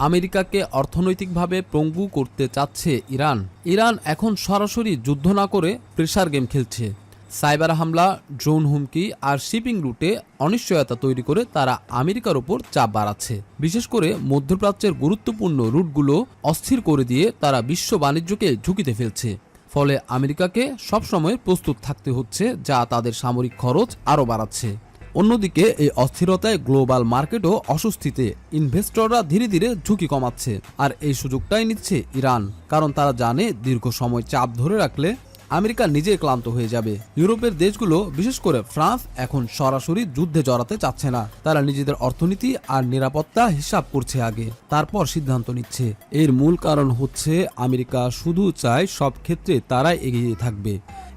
আমেরিকাকে অর্থনৈতিকভাবে পঙ্গু করতে চাচ্ছে ইরান। ইরান এখন সরাসরি যুদ্ধ না করে প্রেসার গেম খেলছে। সাইবার হামলা, ড্রোন হুমকি আর শিপিং রুটে অনিশ্চয়তা তৈরি করে তারা আমেরিকার ওপর চাপ বাড়াচ্ছে। বিশেষ করে মধ্যপ্রাচ্যের গুরুত্বপূর্ণ রুটগুলো অস্থির করে দিয়ে তারা বিশ্ব বাণিজ্যকে ঝুঁকিতে ফেলছে। ফলে আমেরিকাকে সবসময় প্রস্তুত থাকতে হচ্ছে, যা তাদের সামরিক খরচ আরও বাড়াচ্ছে। অন্যদিকে এই অস্থিরতায় গ্লোবাল মার্কেটও অস্বস্তিতে ইনভেস্টররা ধীরে ধীরে ঝুঁকি কমাচ্ছে। আর এই সুযোগটাই নিচ্ছে ইরান, কারণ তারা জানে দীর্ঘ সময় চাপ ধরে রাখলে আমেরিকা নিজেই ক্লান্ত হয়ে যাবে। ইউরোপের দেশগুলো, বিশেষ করে ফ্রান্স, এখন সরাসরি যুদ্ধে জড়াতে চাচ্ছে না। তারা নিজেদের অর্থনীতি আর নিরাপত্তা হিসাব করছে আগে, তারপর সিদ্ধান্ত নিচ্ছে। এর মূল কারণ হচ্ছে আমেরিকা শুধু চায় সব ক্ষেত্রে তারাই এগিয়ে থাকবে।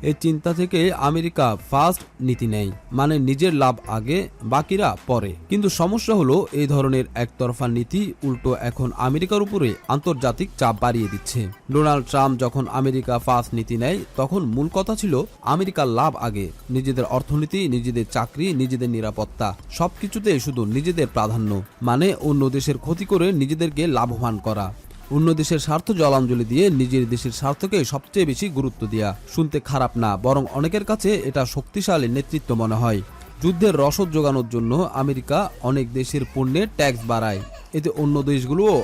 এই চিন্তা থেকে আমেরিকা ফার্স্ট নীতি নেয়, মানে নিজের লাভ আগে, বাকিরা পরে। কিন্তু সমস্যা হলো এই ধরনের একতরফা নীতি উল্টো এখন আমেরিকার উপরে আন্তর্জাতিক চাপ বাড়িয়ে দিচ্ছে। ডোনাল্ড ট্রাম্প যখন আমেরিকা ফার্স্ট নীতি নেয়, তখন মূল কথা ছিল আমেরিকার লাভ আগে, নিজেদের অর্থনীতি, নিজেদের চাকরি, নিজেদের নিরাপত্তা, সবকিছুতে শুধু নিজেদের প্রাধান্য, মানে অন্য দেশের ক্ষতি করে নিজেদেরকে লাভবান করা। অন্য দেশের স্বার্থ জলাঞ্জলি দিয়ে নিজের দেশের স্বার্থকে সবচেয়ে বেশি গুরুত্ব দেয়া। শুনতে খারাপ না, বরং অনেকের কাছে এটা শক্তিশালী নেতৃত্ব মনে হয়। যুদ্ধের রসদ জোগানোর জন্য আমেরিকা অনেক দেশের পণ্যে ট্যাক্স বাড়ায়, এতে অন্য দেশগুলোও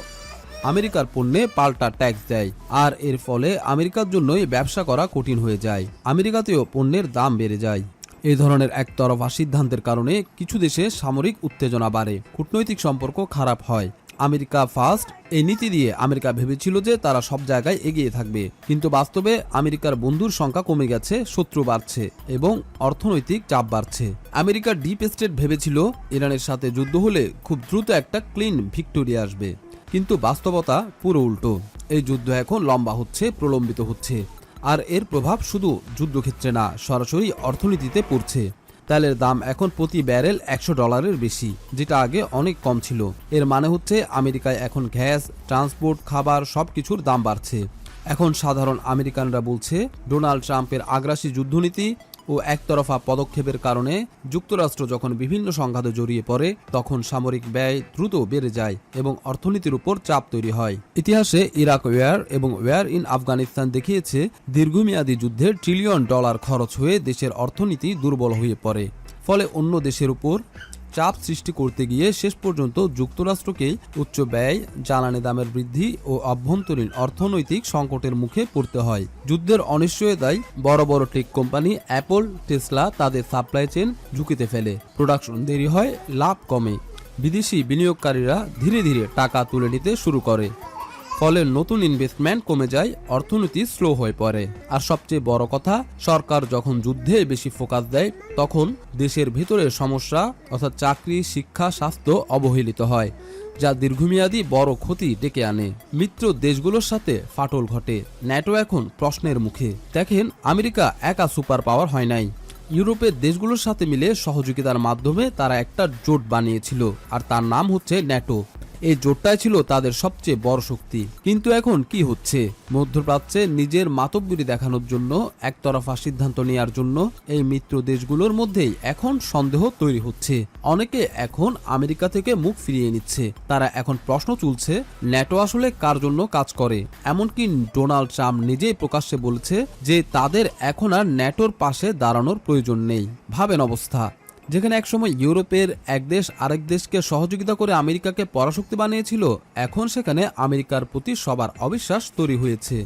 আমেরিকার পণ্যে পাল্টা ট্যাক্স দেয়। আর এর ফলে আমেরিকার জন্যই ব্যবসা করা কঠিন হয়ে যায়। আমেরিকাতেও পণ্যের দাম বেড়ে যায়। এই ধরনের একতরফা সিদ্ধান্তের কারণে কিছু দেশে সামরিক উত্তেজনা বাড়ে, কূটনৈতিক সম্পর্ক খারাপ হয়। আমেরিকা ফার্স্ট এই নীতি দিয়ে আমেরিকা ভেবেছিল যে তারা সব জায়গায় এগিয়ে থাকবে, কিন্তু বাস্তবে আমেরিকার বন্ধুর সংখ্যা কমে গেছে, শত্রু বাড়ছে এবং অর্থনৈতিক চাপ বাড়ছে। আমেরিকার ডিপ স্টেট ভেবেছিল ইরানের সাথে যুদ্ধ হলে খুব দ্রুত একটা ক্লিন ভিক্টোরি আসবে, কিন্তু বাস্তবতা পুরো উল্টো। এই যুদ্ধ এখন লম্বা হচ্ছে, প্রলম্বিত হচ্ছে, আর এর প্রভাব শুধু যুদ্ধক্ষেত্রে না, সরাসরি অর্থনীতিতে পড়ছে। তেলের দাম এখন প্রতি ব্যারেল $100 বেশি, যেটা আগে অনেক কম ছিল। এর মানে হচ্ছে আমেরিকায় এখন গ্যাস, ট্রান্সপোর্ট, খাবার সবকিছুর দাম বাড়ছে। এখন সাধারণ আমেরিকানরা বলছে ডোনাল্ড ট্রাম্পের আগ্রাসী যুদ্ধনীতি ও একতরফা পদক্ষেপের কারণে যুক্তরাষ্ট্র যখন বিভিন্ন সংঘাতে জড়িয়ে পড়ে, তখন সামরিক ব্যয় দ্রুত বেড়ে যায় এবং অর্থনীতির উপর চাপ তৈরি হয়। ইতিহাসে ইরাক ওয়ার এবং ওয়ার ইন আফগানিস্তান দেখিয়েছে দীর্ঘমেয়াদী যুদ্ধে $1 ট্রিলিয়ন খরচ হয়ে দেশের অর্থনীতি দুর্বল হয়ে পড়ে। ফলে অন্য দেশের উপর চাপ সৃষ্টি করতে গিয়ে শেষ পর্যন্ত যুক্তরাষ্ট্রকেই উচ্চ ব্যয়, জ্বালানি দামের বৃদ্ধি ও অভ্যন্তরীণ অর্থনৈতিক সংকটের মুখে পড়তে হয়। যুদ্ধের অনিশ্চয়তায় বড় বড় টেক কোম্পানি অ্যাপল, টেসলা তাদের সাপ্লাই চেইন ঝুঁকিতে ফেলে, প্রোডাকশন দেরি হয়, লাভ কমে। বিদেশি বিনিয়োগকারীরা ধীরে ধীরে টাকা তুলে নিতে শুরু করে, ফলে নতুন ইনভেস্টমেন্ট কমে যায়, অর্থনীতি স্লো হয়ে পড়ে। আর সবচেয়ে বড় কথা, সরকার যখন যুদ্ধে বেশি ফোকাস দেয়, তখন দেশের ভেতরের সমস্যা অর্থাৎ চাকরি, শিক্ষা, স্বাস্থ্য অবহেলিত হয়, যা দীর্ঘমেয়াদী বড় ক্ষতি ডেকে আনে। মিত্র দেশগুলোর সাথে ফাটল ঘটে, ন্যাটো এখন প্রশ্নের মুখে। দেখেন, আমেরিকা একা সুপার পাওয়ার হয় নাই। ইউরোপের দেশগুলোর সাথে মিলে সহযোগিতার মাধ্যমে তারা একটা জোট বানিয়েছিল, আর তার নাম হচ্ছে ন্যাটো। এই জোটটাই ছিল তাদের সবচেয়ে বড় শক্তি। কিন্তু এখন কি হচ্ছে? মধ্যপ্রাচ্যে নিজের মাতব্বরি দেখানোর জন্য, একতরফা সিদ্ধান্ত নেওয়ার জন্য এই মিত্র দেশগুলোর মধ্যেই এখন সন্দেহ তৈরি হচ্ছে। অনেকে এখন আমেরিকা থেকে মুখ ফিরিয়ে নিচ্ছে। তারা এখন প্রশ্ন তুলছে, ন্যাটো আসলে কার জন্য কাজ করে? এমনকি ডোনাল্ড ট্রাম্প নিজেই প্রকাশ্যে বলেছে যে তাদের এখন আর ন্যাটোর পাশে দাঁড়ানোর প্রয়োজন নেই। ভাবেন অবস্থা, যেখানে একসময় ইউরোপের এক দেশ আরেক দেশকে সহযোগিতা করে আমেরিকাকে পরাশক্তি বানিয়েছিল, এখন সেখানে আমেরিকার প্রতি সবার অবিশ্বাস তৈরি হয়েছে।